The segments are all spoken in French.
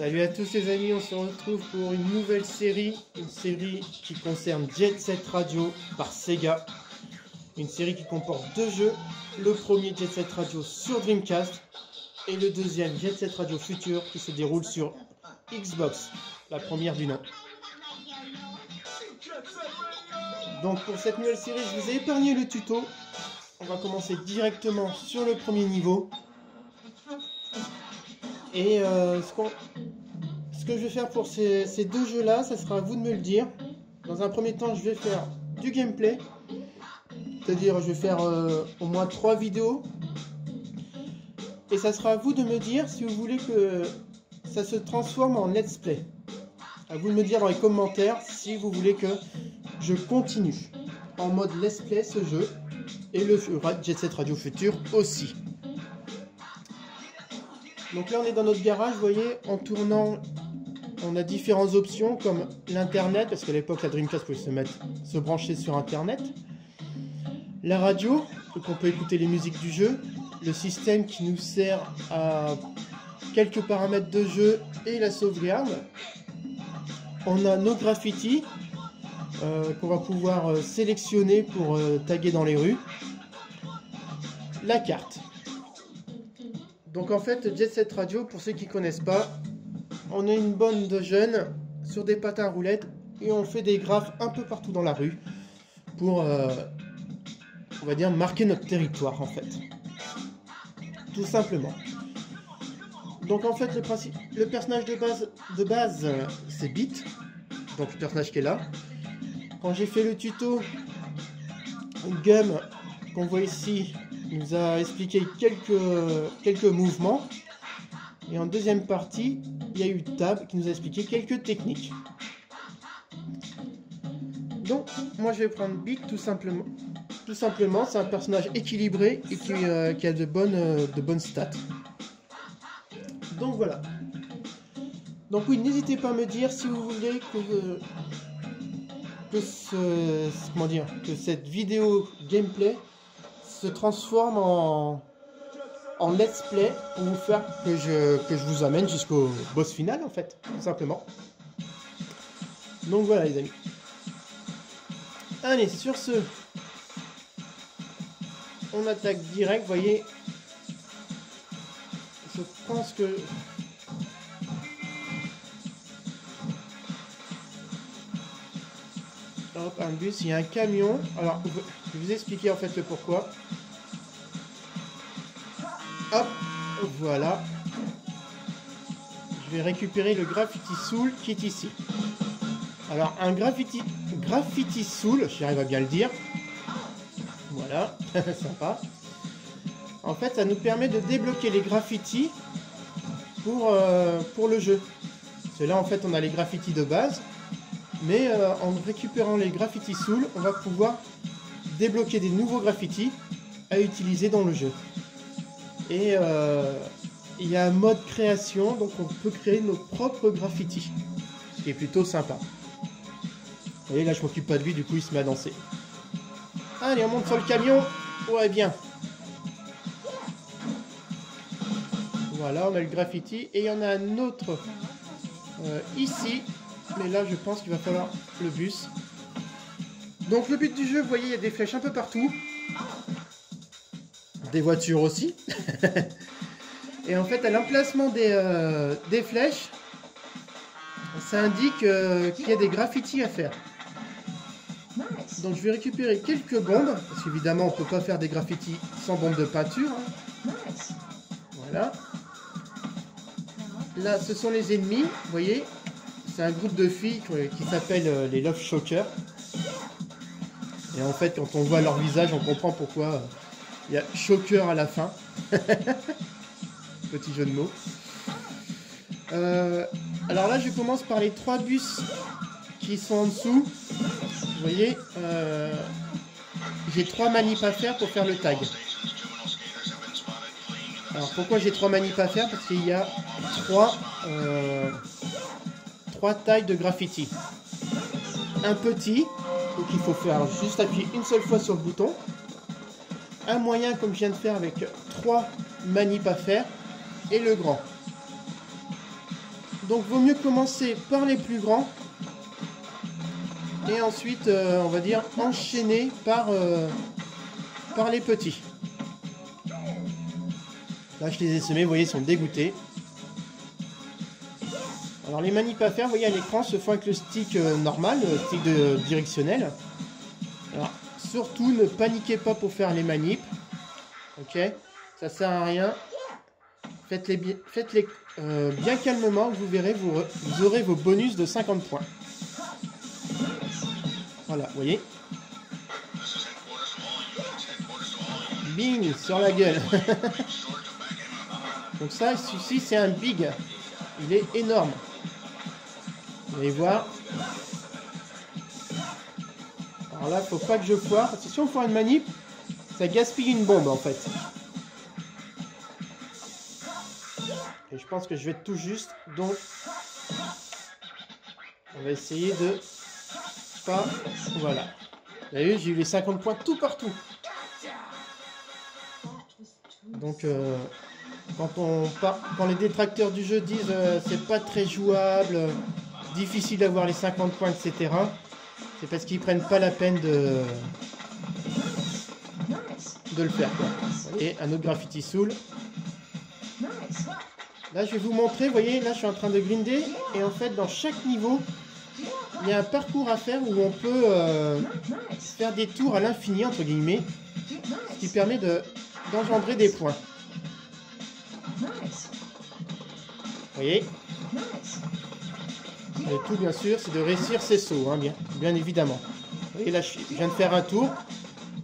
Salut à tous les amis, on se retrouve pour une nouvelle série, une série qui concerne Jet Set Radio par Sega. Une série qui comporte deux jeux, le premier Jet Set Radio sur Dreamcast et le deuxième Jet Set Radio Future qui se déroule sur Xbox, la première du nom. Donc pour cette nouvelle série, je vous ai épargné le tuto. On va commencer directement sur le premier niveau. Et ce que je vais faire pour ces deux jeux-là, ça sera à vous de me le dire. Dans un premier temps, je vais faire du gameplay. C'est-à-dire, je vais faire au moins 3 vidéos. Et ça sera à vous de me dire si vous voulez que ça se transforme en let's play. À vous de me dire dans les commentaires si vous voulez que je continue en mode let's play ce jeu. Et le Jet Set Radio Future aussi. Donc là on est dans notre garage, vous voyez, en tournant, on a différentes options comme l'internet, parce qu'à l'époque la Dreamcast pouvait se brancher sur internet. La radio, donc on peut écouter les musiques du jeu. Le système qui nous sert à quelques paramètres de jeu et la sauvegarde. On a nos graffitis qu'on va pouvoir sélectionner pour taguer dans les rues. La carte. Donc en fait, Jet Set Radio, pour ceux qui ne connaissent pas, on est une bande de jeunes sur des patins à roulettes et on fait des graphes un peu partout dans la rue pour, on va dire, marquer notre territoire en fait. Tout simplement. Donc en fait, le personnage de base c'est Beat, donc le personnage qui est là. Quand j'ai fait le tuto, Gum, qu'on voit ici, il nous a expliqué quelques mouvements. Et en deuxième partie, il y a eu Tab qui nous a expliqué quelques techniques. Donc, moi je vais prendre Beat tout simplement. Tout simplement, c'est un personnage équilibré et qui a de bonnes stats. Donc voilà. Donc oui, n'hésitez pas à me dire si vous voulez que cette vidéo gameplay se transforme en let's play pour vous faire que je vous amène jusqu'au boss final en fait, tout simplement. Donc voilà les amis. Allez, sur ce, on attaque direct, vous voyez. Je pense que... Hop, un bus, il y a un camion. Alors, je vais vous expliquer en fait le pourquoi. Hop, voilà. Je vais récupérer le Graffiti Soul qui est ici. Alors, un Graffiti Soul, j'arrive à bien le dire. Voilà, sympa. En fait, ça nous permet de débloquer les graffitis pour le jeu. Parce que là, en fait, on a les graffitis de base. Mais en récupérant les Graffiti Soul, on va pouvoir débloquer des nouveaux graffitis à utiliser dans le jeu. Et il y a un mode création, donc on peut créer nos propres graffitis. Ce qui est plutôt sympa. Vous voyez, là je m'occupe pas de lui, du coup il se met à danser. Allez, on monte sur le camion. Ouais, bien. Voilà, on a le graffiti. Et il y en a un autre ici. Mais là, je pense qu'il va falloir le bus. Donc, le but du jeu, vous voyez, il y a des flèches un peu partout. Des voitures aussi. Et en fait, à l'emplacement des flèches, ça indique qu'il y a des graffitis à faire. Donc, je vais récupérer quelques bombes. Parce qu'évidemment, on ne peut pas faire des graffitis sans bombe de peinture. Voilà. Là, ce sont les ennemis, vous voyez. C'est un groupe de filles qui s'appelle les Love Shockers. Et en fait, quand on voit leur visage, on comprend pourquoi il y a Shocker à la fin. Petit jeu de mots. Alors là, je commence par les 3 bus qui sont en dessous. Vous voyez, j'ai 3 manips à faire pour faire le tag. Alors pourquoi j'ai 3 manips à faire? Parce qu'il y a 3 tailles de graffiti. Un petit, donc il faut faire juste appuyer une seule fois sur le bouton. Un moyen comme je viens de faire avec 3 manips à faire. Et le grand. Donc vaut mieux commencer par les plus grands. Et ensuite, on va dire, enchaîner par les petits. Là, je les ai semés, vous voyez, ils sont dégoûtés. Alors, les manips à faire, vous voyez, à l'écran, se font avec le stick normal, le stick directionnel. Alors, surtout, ne paniquez pas pour faire les manips. Ok? Ça sert à rien. Faites-les bien calmement, vous verrez, vous aurez vos bonus de 50 points. Voilà, vous voyez. Bing, sur la gueule. Donc ça, ici, c'est un big. Il est énorme. Vous allez voir. Alors là, faut pas que je foire. Parce que si on foire une manip, ça gaspille une bombe, en fait. Et je pense que je vais être tout juste. Donc, on va essayer de pas... Voilà. Vous avez vu, j'ai eu les 50 points tout partout. Donc, quand les détracteurs du jeu disent c'est pas très jouable, difficile d'avoir les 50 points, etc., c'est parce qu'ils prennent pas la peine de le faire, quoi. Vous voyez, un autre Graffiti Soul. Là, je vais vous montrer, vous voyez, là, je suis en train de grinder, et en fait, dans chaque niveau, il y a un parcours à faire où on peut faire des tours à l'infini, entre guillemets, ce qui permet d'engendrer des points. Vous voyez? Le tout, bien sûr, c'est de réussir ses sauts, hein, bien évidemment. Vous voyez, là, je viens de faire un tour.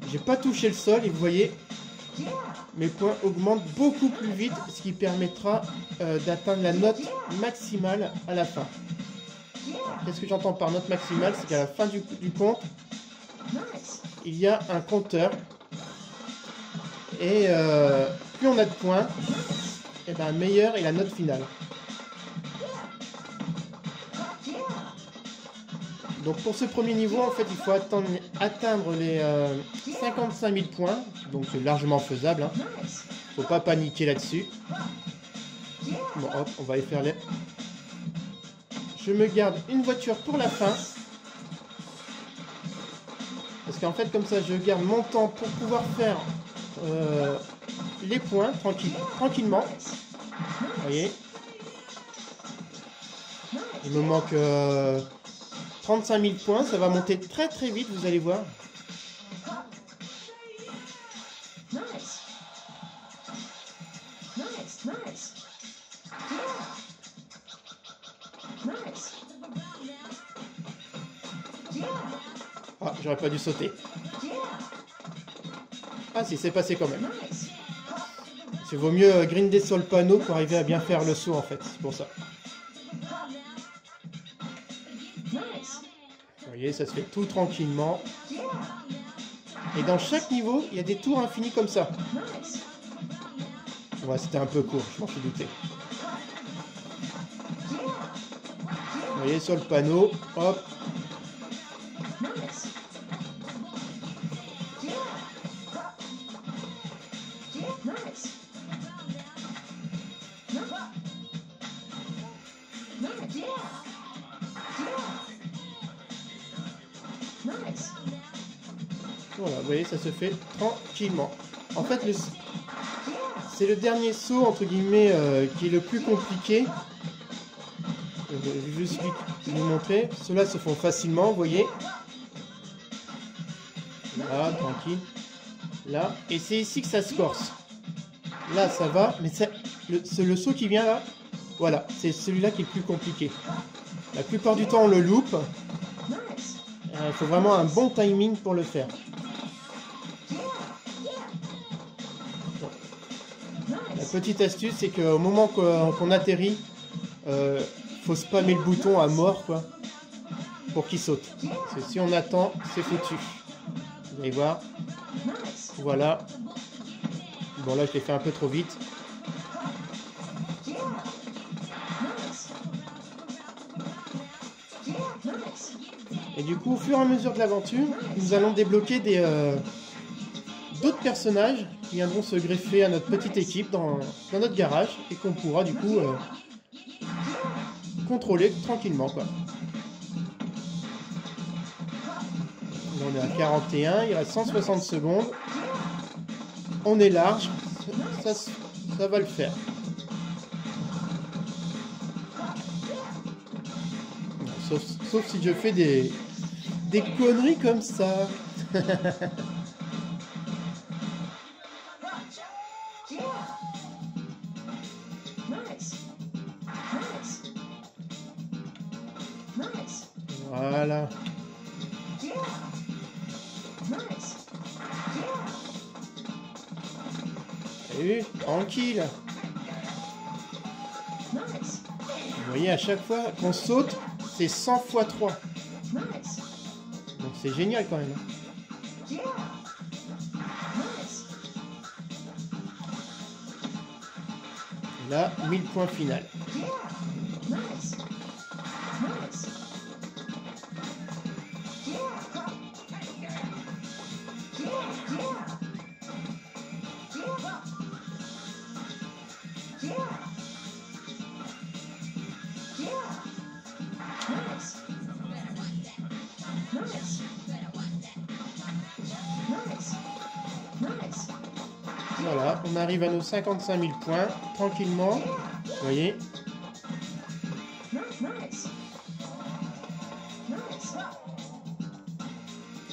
J'ai pas touché le sol et vous voyez, mes points augmentent beaucoup plus vite, ce qui permettra d'atteindre la note maximale à la fin. Qu'est-ce que j'entends par note maximale? C'est qu'à la fin du compte, il y a un compteur. Et plus on a de points, et ben meilleure est la note finale. Donc pour ce premier niveau, en fait, il faut atteindre les 55 000 points. Donc c'est largement faisable, hein. Faut pas paniquer là-dessus. Bon, hop, on va y faire les... Je me garde une voiture pour la fin. Parce qu'en fait, comme ça, je garde mon temps pour pouvoir faire les points tranquillement. Vous voyez. Il me manque 35 000 points. Ça va monter très très vite, vous allez voir. Ah, j'aurais pas dû sauter. Ah si, c'est passé quand même. Il vaut mieux grinder sur le panneau pour arriver à bien faire le saut en fait, c'est pour ça. Vous voyez, ça se fait tout tranquillement. Et dans chaque niveau, il y a des tours infinis comme ça. Ouais, c'était un peu court, je m'en suis douté. Vous voyez, sur le panneau, hop. Voilà, vous voyez, ça se fait tranquillement. En fait, c'est le dernier saut, entre guillemets, qui est le plus compliqué. Je vais juste vous montrer. Ceux-là se font facilement, vous voyez. Là, tranquille. Là, et c'est ici que ça se corse. Là, ça va, mais c'est le saut qui vient là. Voilà, c'est celui-là qui est le plus compliqué. La plupart du temps, on le loupe. Il faut vraiment un bon timing pour le faire. La petite astuce, c'est qu'au moment qu'on atterrit, faut spammer le bouton à mort, quoi, pour qu'il saute. Parce que si on attend, c'est foutu. Vous allez voir. Voilà. Bon, là, je l'ai fait un peu trop vite. Et du coup, au fur et à mesure de l'aventure, nous allons débloquer d'autres personnages qui viendront se greffer à notre petite équipe dans notre garage et qu'on pourra du coup contrôler tranquillement, quoi. Là, on est à 41, il reste 160 secondes. On est large, ça va le faire. Sauf si je fais des conneries comme ça. Voilà. Et tranquille. Vous voyez, à chaque fois qu'on saute, c'est 100 x 3. Donc c'est génial quand même. Et là, 1000 points final. Voilà, on arrive à nos 55 000 points, tranquillement, vous voyez.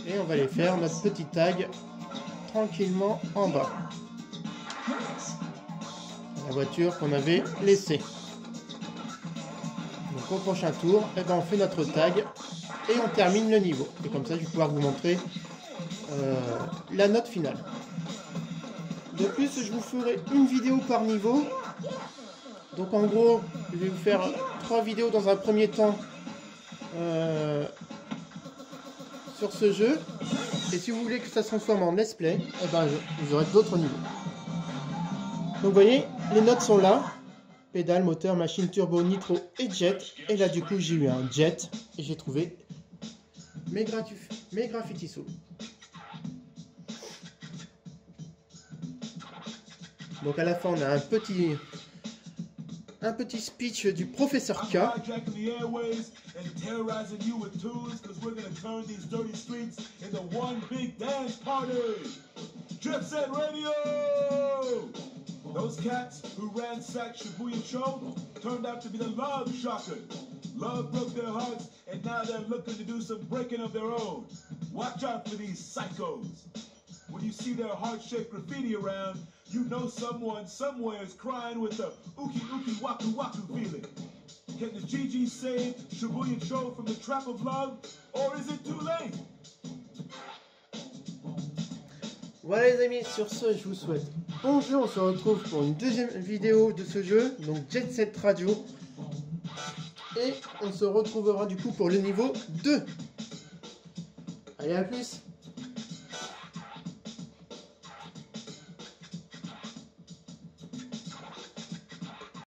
Et on va aller faire notre petit tag tranquillement en bas. La voiture qu'on avait laissée. Donc au prochain tour, eh ben, on fait notre tag et on termine le niveau. Et comme ça, je vais pouvoir vous montrer la note finale. De plus, je vous ferai une vidéo par niveau. Donc en gros, je vais vous faire 3 vidéos dans un premier temps sur ce jeu. Et si vous voulez que ça se transforme en let's play, eh ben, vous aurez d'autres niveaux. Donc vous voyez, les notes sont là. Pédale, moteur, machine, turbo, nitro et jet. Et là du coup j'ai eu un jet et j'ai trouvé mes graffiti sauts. Donc à la fin on a un petit speech du professeur K. Those cats who ransacked Shibuya Cho turned out to be the Love Shocker. Love broke their hearts, and now they're looking to do some breaking of their own. Watch out for these psychos. When you see their heart-shaped graffiti around, you know someone somewhere is crying with the uki uki waku waku feeling. Can the GG save Shibuya Cho from the trap of love, or is it too late? Voilà les amis, sur ce je vous souhaite bon jeu, on se retrouve pour une deuxième vidéo de ce jeu, donc Jet Set Radio. Et on se retrouvera du coup pour le niveau 2. Allez, à plus.